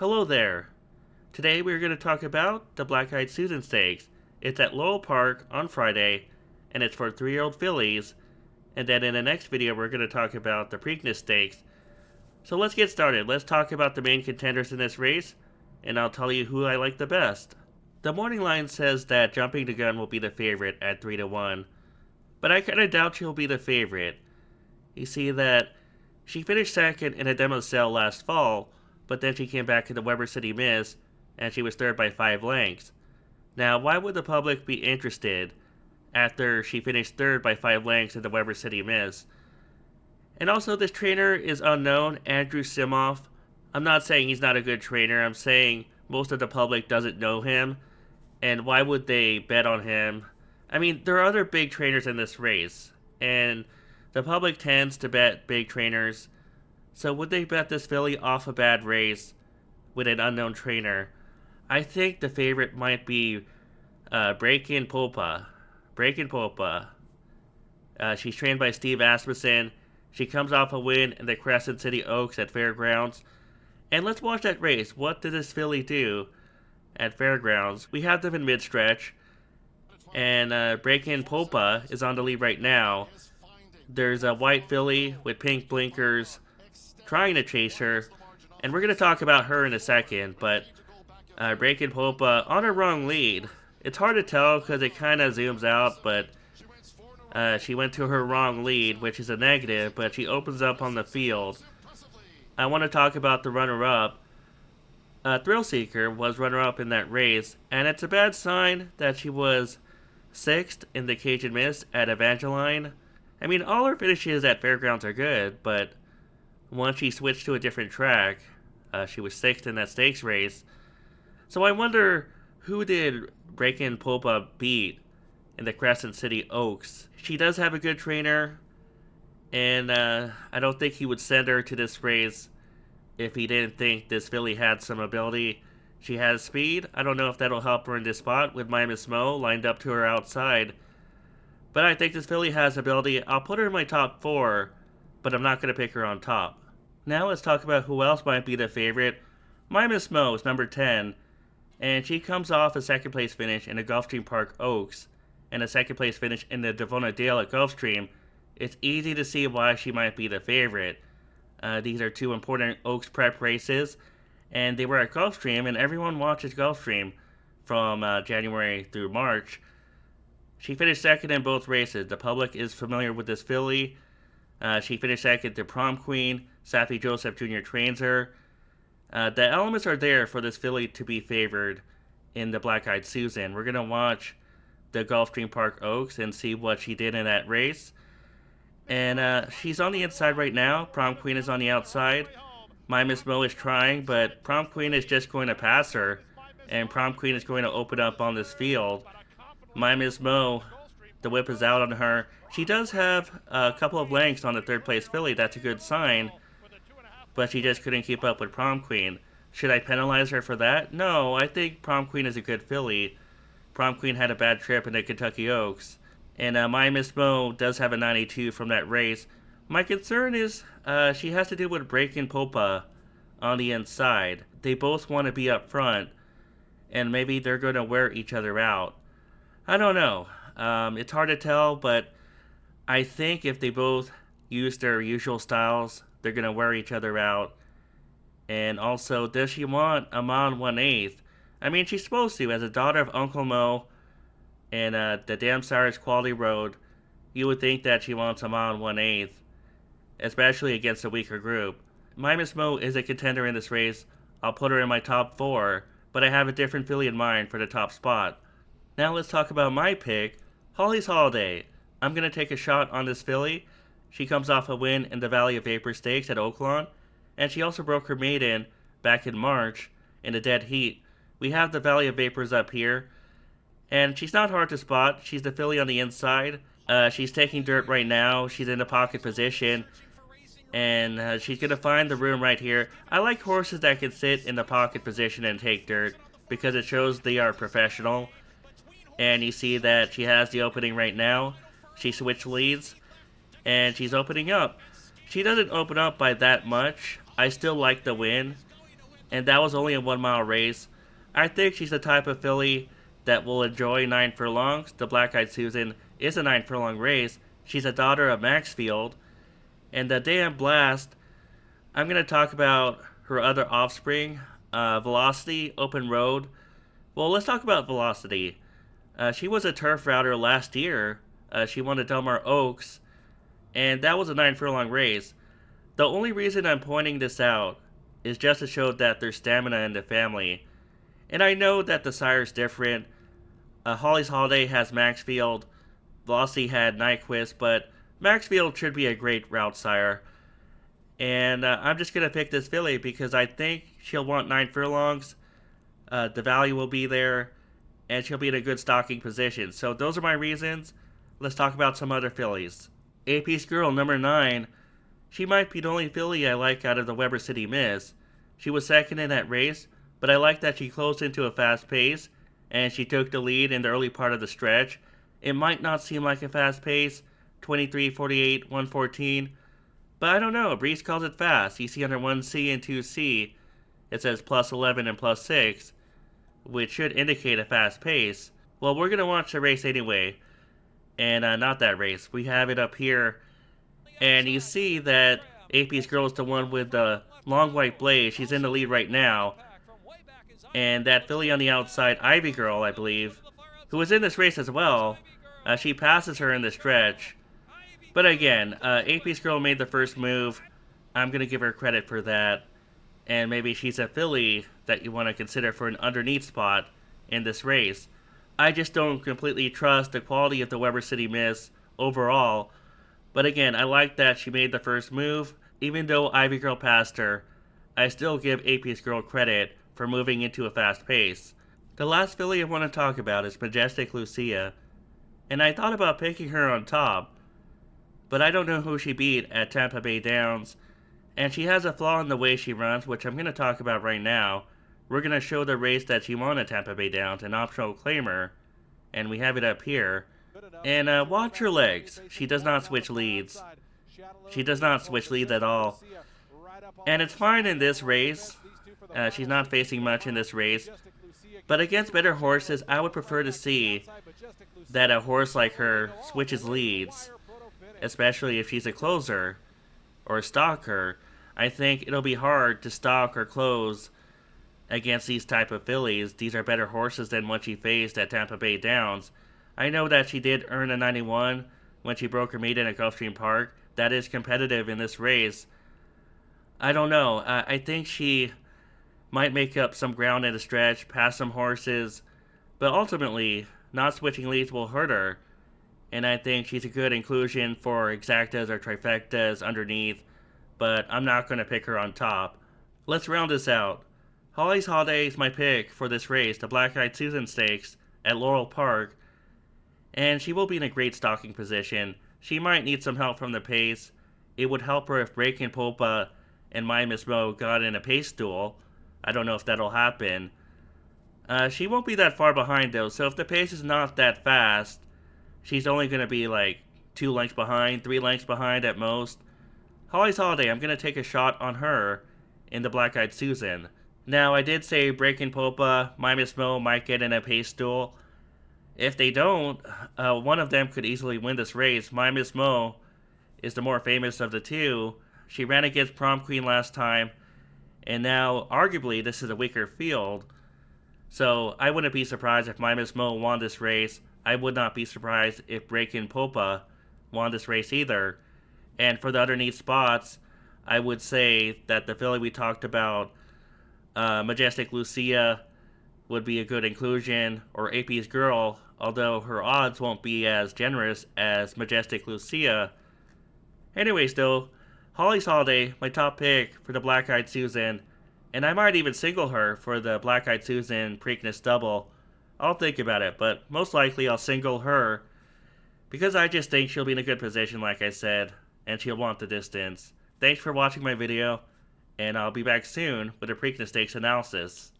Hello there. Today we're going to talk about the Black-Eyed Susan Stakes. It's at Laurel Park on Friday, and it's for 3-year-old fillies. And then in the next video we're going to talk about the Preakness Stakes. So let's get started. Let's talk about the main contenders in this race, and I'll tell you who I like the best. The morning line says that Jumping the Gun will be the favorite at 3-1, but I kind of doubt she'll be the favorite. You see that she finished second in a demo sale last fall, but then she came back in the Weber City Miss, and she was third by 5 lengths. Now, why would the public be interested after she finished third by 5 lengths in the Weber City Miss? And also, this trainer is unknown, Andrew Simoff. I'm not saying he's not a good trainer, I'm saying most of the public doesn't know him, and why would they bet on him? I mean, there are other big trainers in this race, and the public tends to bet big trainers. So would they bet this filly off a bad race with an unknown trainer? I think the favorite might be Breakin' Popa. Breakin' Popa. She's trained by Steve Asmussen. She comes off a win in the Crescent City Oaks at Fairgrounds. And let's watch that race. What did this filly do at Fairgrounds? We have them in mid-stretch. And Breakin' Popa is on the lead right now. There's a white filly with pink blinkers trying to chase her, and we're going to talk about her in a second, but Breakin' Popa on her wrong lead. It's hard to tell because it kind of zooms out, but she went to her wrong lead, which is a negative, but she opens up on the field. I want to talk about the runner-up. Thrill Seeker was runner-up in that race, and it's a bad sign that she was 6th in the Cajun Miss at Evangeline. I mean, all her finishes at Fairgrounds are good, but once she switched to a different track, she was 6th in that stakes race. So I wonder, who did Breakin' Popa beat in the Crescent City Oaks? She does have a good trainer, and I don't think he would send her to this race if he didn't think this filly had some ability. She has speed. I don't know if that'll help her in this spot with My Miss Mo lined up to her outside. But I think this filly has ability. I'll put her in my top 4, but I'm not going to pick her on top. Now let's talk about who else might be the favorite. My Miss Mo is number 10, and she comes off a second place finish in the Gulfstream Park Oaks and a second place finish in the Devona Dale at Gulfstream. It's easy to see why she might be the favorite. These are 2 important Oaks prep races, and they were at Gulfstream, and everyone watches Gulfstream from January through March. She finished second in both races. The public is familiar with this filly. She finished second to Prom Queen. Safi Joseph Jr. trains her. The elements are there for this filly to be favored in the Black-Eyed Susan. We're going to watch the Gulfstream Park Oaks and see what she did in that race. And she's on the inside right now. Prom Queen is on the outside. My Miss Mo is trying, but Prom Queen is just going to pass her. And Prom Queen is going to open up on this field. My Miss Mo, the whip is out on her. She does have a couple of lengths on the 3rd place filly. That's a good sign. But she just couldn't keep up with Prom Queen. Should I penalize her for that? No, I think Prom Queen is a good filly. Prom Queen had a bad trip in the Kentucky Oaks. And My Miss Mo does have a 92 from that race. My concern is she has to deal with Breakin' Popa on the inside. They both want to be up front, and maybe they're going to wear each other out. I don't know. It's hard to tell, but I think if they both use their usual styles, they're going to wear each other out. And also, does she want a mile 1/8? I mean, she's supposed to. As a daughter of Uncle Mo and the Damn Sires Quality Road, you would think that she wants a mile 1/8, especially against a weaker group. My Miss Mo is a contender in this race. I'll put her in my top 4, but I have a different filly in mind for the top spot. Now let's talk about my pick, Holly's Holiday. I'm going to take a shot on this filly. She comes off a win in the Valley of Vapor Stakes at Oaklawn, and she also broke her maiden back in March in the dead heat. We have the Valley of Vapors up here, and she's not hard to spot. She's the filly on the inside. She's taking dirt right now. She's in a pocket position, and she's going to find the room right here. I like horses that can sit in the pocket position and take dirt because it shows they are professional. And you see that she has the opening right now. She switched leads, and she's opening up. She doesn't open up by that much. I still like the win. and that was only a 1 mile race. I think she's the type of filly that will enjoy 9 furlongs. The Black Eyed Susan is a 9 furlong race. She's a daughter of Maxfield. And the Damn Blast, I'm going to talk about her other offspring, Velocity, Open Road. Well, let's talk about Velocity. She was a turf router last year. She won the Del Mar Oaks, and that was a 9 furlong race. The only reason I'm pointing this out is just to show that there's stamina in the family. And I know that the sire's different. Holly's Holiday has Maxfield, Velocity had Nyquist, but Maxfield should be a great route sire. And I'm just going to pick this filly because I think she'll want 9 furlongs. The value will be there, and she'll be in a good stocking position. So those are my reasons. Let's talk about some other fillies. AP's Girl, number 9. She might be the only filly I like out of the Weber City Miss. She was second in that race, but I like that she closed into a fast pace, and she took the lead in the early part of the stretch. It might not seem like a fast pace, 23:48, 1:14, but I don't know, Breeze calls it fast. You see under 1C and 2C, it says plus 11 and plus 6, which should indicate a fast pace. Well, we're going to watch the race anyway, and not that race. We have it up here, and you see that AP's Girl is the one with the long white blade. She's in the lead right now, and that filly on the outside, Ivy Girl, I believe, who was in this race as well, she passes her in the stretch. But again, AP's Girl made the first move. I'm going to give her credit for that. And maybe she's a filly that you want to consider for an underneath spot in this race. I just don't completely trust the quality of the Weber City Miss overall. But again, I like that she made the first move. Even though Ivy Girl passed her, I still give AP's Girl credit for moving into a fast pace. The last filly I want to talk about is Majestic Lucia. And I thought about picking her on top, but I don't know who she beat at Tampa Bay Downs. And she has a flaw in the way she runs, which I'm going to talk about right now. We're going to show the race that she won at Tampa Bay Downs, an optional claimer, and we have it up here. And watch her legs. She does not switch leads. She does not switch leads at all. And it's fine in this race. She's not facing much in this race. But against better horses, I would prefer to see that a horse like her switches leads, especially if she's a closer or a stalker. I think it'll be hard to stalk or close against these type of fillies. These are better horses than what she faced at Tampa Bay Downs. I know that she did earn a 91 when she broke her maiden at Gulfstream Park. That is competitive in this race. I don't know. I think she might make up some ground in the stretch, pass some horses, but ultimately, not switching leads will hurt her. And I think she's a good inclusion for exactas or trifectas underneath, but I'm not going to pick her on top. Let's round this out. Holly's Holiday is my pick for this race, the Black Eyed Susan Stakes at Laurel Park, and she will be in a great stalking position. She might need some help from the pace. It would help her if Breakin' Popa and My Miss Mo got in a pace duel. I don't know if that'll happen. She won't be that far behind though, so if the pace is not that fast, she's only going to be like 2 lengths behind, 3 lengths behind at most. Holly's Holiday, I'm going to take a shot on her in the Black Eyed Susan. Now, I did say Breakin' Popa, My Miss Mo might get in a pace duel. If they don't, one of them could easily win this race. My Miss Mo is the more famous of the two. She ran against Prom Queen last time, and now, arguably, this is a weaker field. So, I wouldn't be surprised if My Miss Mo won this race. I would not be surprised if Breakin' Popa won this race either. And for the underneath spots, I would say that the filly we talked about, Majestic Lucia, would be a good inclusion, or AP's Girl, although her odds won't be as generous as Majestic Lucia. Anyways though, Holly's Holiday, my top pick for the Black Eyed Susan, and I might even single her for the Black Eyed Susan Preakness Double. I'll think about it, but most likely I'll single her, because I just think she'll be in a good position like I said, and she'll want the distance. Thanks for watching my video, and I'll be back soon with a Preakness Stakes analysis.